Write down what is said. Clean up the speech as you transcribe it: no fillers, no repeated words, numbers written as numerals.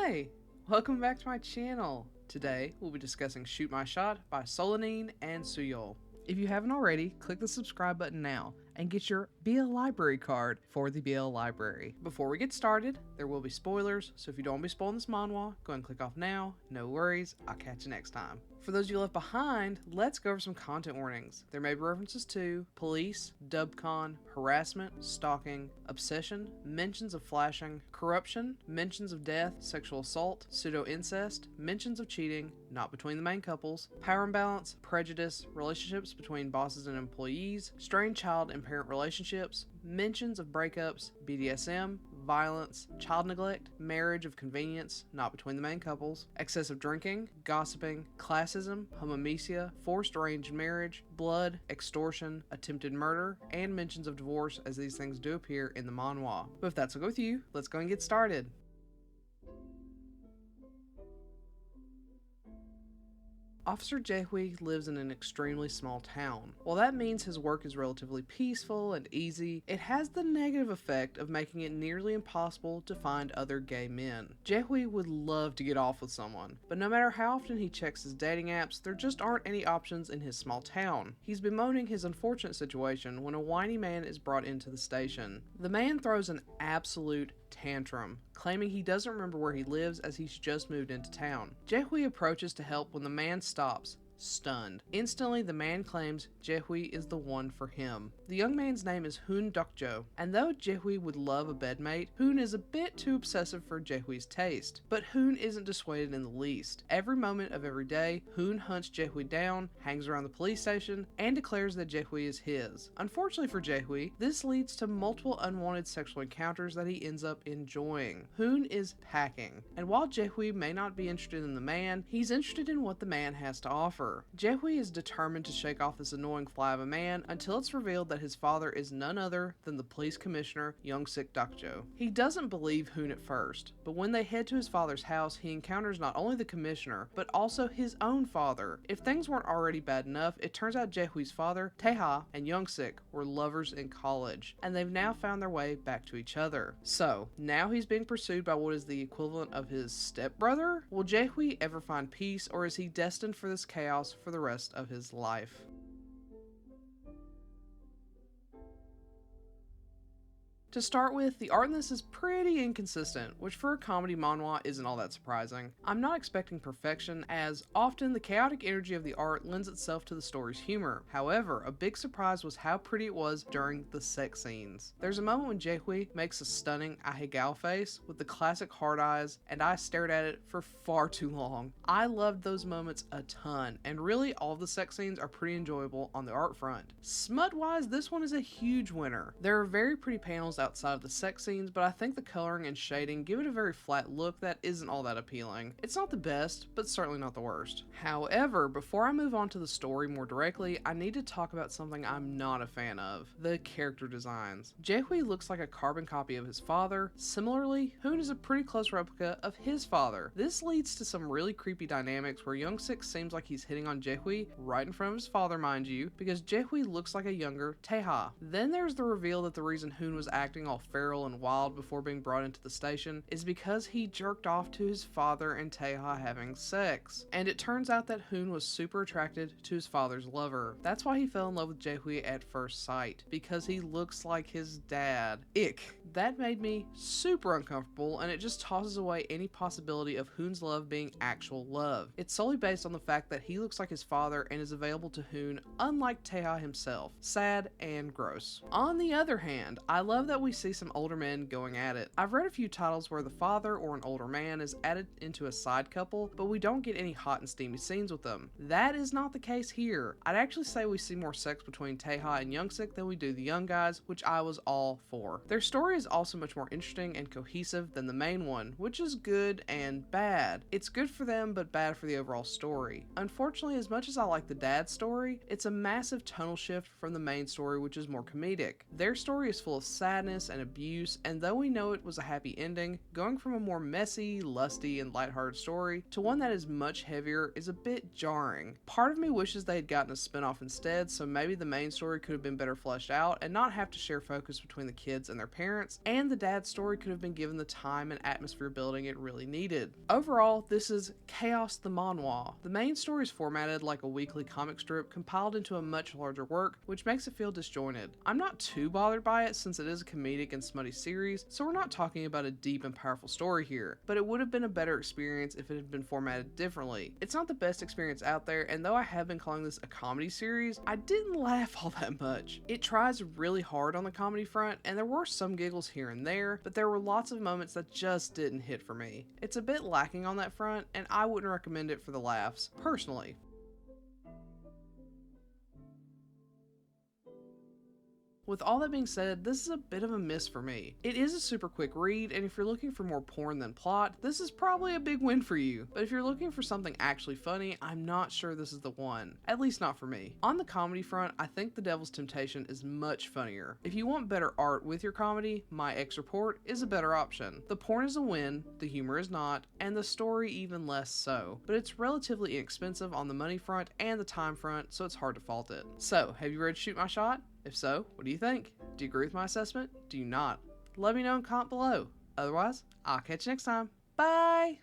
Hi! Welcome back to my channel. Today, we'll be discussing Shoot My Shot by Solanine and Suhyeol. If you haven't already, click the subscribe button now and get your BL Library card for the BL Library. Before we get started, there will be spoilers, so if you don't want to be spoiling this manhwa, go ahead and click off now. No worries, I'll catch you next time. For those of you left behind, let's go over some content warnings. There may be references to police, dubcon, harassment, stalking, obsession, mentions of flashing, corruption, mentions of death, sexual assault, pseudo-incest, mentions of cheating, not between the main couples, power imbalance, prejudice, relationships between bosses and employees, strained child and parent relationships, mentions of breakups, BDSM, violence, child neglect, marriage of convenience, not between the main couples, excessive drinking, gossiping, classism, homomesia, forced arranged marriage, blood, extortion, attempted murder, and mentions of divorce, as these things do appear in the manhwa. But if that's okay with you, let's go and get started. Officer Jae-hui lives in an extremely small town. While that means his work is relatively peaceful and easy, it has the negative effect of making it nearly impossible to find other gay men. Jae-hui would love to get off with someone, but no matter how often he checks his dating apps, there just aren't any options in his small town. He's bemoaning his unfortunate situation when a whiny man is brought into the station. The man throws an absolute tantrum, claiming he doesn't remember where he lives as he's just moved into town. Jae-hui approaches to help when the man stops, stunned. Instantly, the man claims Jae-hui is the one for him. The young man's name is Hoon Dokjo, and though Jae-hui would love a bedmate, Hoon is a bit too obsessive for Jae-hui's taste. But Hoon isn't dissuaded in the least. Every moment of every day, Hoon hunts Jae-hui down, hangs around the police station, and declares that Jae-hui is his. Unfortunately for Jae-hui, this leads to multiple unwanted sexual encounters that he ends up enjoying. Hoon is packing, and while Jae-hui may not be interested in the man, he's interested in what the man has to offer. Jae-hui is determined to shake off this annoying fly of a man until it's revealed that his father is none other than the police commissioner, Young-sik Dokjo. He doesn't believe Hoon at first, but when they head to his father's house, he encounters not only the commissioner, but also his own father. If things weren't already bad enough, it turns out Jae-hui's father, Taeha, and Young-sik were lovers in college, and they've now found their way back to each other. So, now he's being pursued by what is the equivalent of his stepbrother? Will Jae-hui ever find peace, or is he destined for this chaos for the rest of his life? To start with, the art in this is pretty inconsistent, which for a comedy manhwa isn't all that surprising. I'm not expecting perfection, as often the chaotic energy of the art lends itself to the story's humor. However, a big surprise was how pretty it was during the sex scenes. There's a moment when Jae-hui makes a stunning ahegao face with the classic hard eyes, and I stared at it for far too long. I loved those moments a ton, and really all of the sex scenes are pretty enjoyable on the art front. Smut-wise, this one is a huge winner. There are very pretty panels outside of the sex scenes, but I think the coloring and shading give it a very flat look that isn't all that appealing. It's not the best, but certainly not the worst. However, before I move on to the story more directly, I need to talk about something I'm not a fan of: the character designs. Jae-hui looks like a carbon copy of his father. Similarly, Hoon is a pretty close replica of his father. This leads to some really creepy dynamics where Young-sik seems like he's hitting on Jae-hui right in front of his father, mind you, because Jae-hui looks like a younger Taeha. Then there's the reveal that the reason Hoon was acting all feral and wild before being brought into the station is because he jerked off to his father and Taeha having sex. And it turns out that Hoon was super attracted to his father's lover. That's why he fell in love with Jae-hui at first sight, because he looks like his dad. Ick. That made me super uncomfortable, and it just tosses away any possibility of Hoon's love being actual love. It's solely based on the fact that he looks like his father and is available to Hoon, unlike Taeha himself. Sad and gross. On the other hand, I love that we see some older men going at it. I've read a few titles where the father or an older man is added into a side couple, but we don't get any hot and steamy scenes with them. That is not the case here. I'd actually say we see more sex between Taeha and Young-sik than we do the young guys, which I was all for. Their story is also much more interesting and cohesive than the main one, which is good and bad. It's good for them, but bad for the overall story. Unfortunately, as much as I like the dad's story, it's a massive tonal shift from the main story, which is more comedic. Their story is full of sadness sadness and abuse, and though we know it was a happy ending, going from a more messy, lusty, and lighthearted story to one that is much heavier is a bit jarring. Part of me wishes they had gotten a spin-off instead, so maybe the main story could have been better fleshed out and not have to share focus between the kids and their parents, and the dad's story could have been given the time and atmosphere building it really needed. Overall, this is Chaos the Manhwa. The main story is formatted like a weekly comic strip compiled into a much larger work, which makes it feel disjointed. I'm not too bothered by it since it is a comedic and smutty series, so we're not talking about a deep and powerful story here, but it would have been a better experience if it had been formatted differently. It's not the best experience out there, and though I have been calling this a comedy series, I didn't laugh all that much. It tries really hard on the comedy front, and there were some giggles here and there, but there were lots of moments that just didn't hit for me. It's a bit lacking on that front, and I wouldn't recommend it for the laughs, personally. With all that being said, this is a bit of a miss for me. It is a super quick read, and if you're looking for more porn than plot, this is probably a big win for you. But if you're looking for something actually funny, I'm not sure this is the one. At least not for me. On the comedy front, I think The Devil's Temptation is much funnier. If you want better art with your comedy, My Ex Report is a better option. The porn is a win, the humor is not, and the story even less so. But it's relatively inexpensive on the money front and the time front, so it's hard to fault it. So, have you read Shoot My Shot? If so, what do you think? Do you agree with my assessment? Do you not? Let me know in comment below. Otherwise, I'll catch you next time. Bye!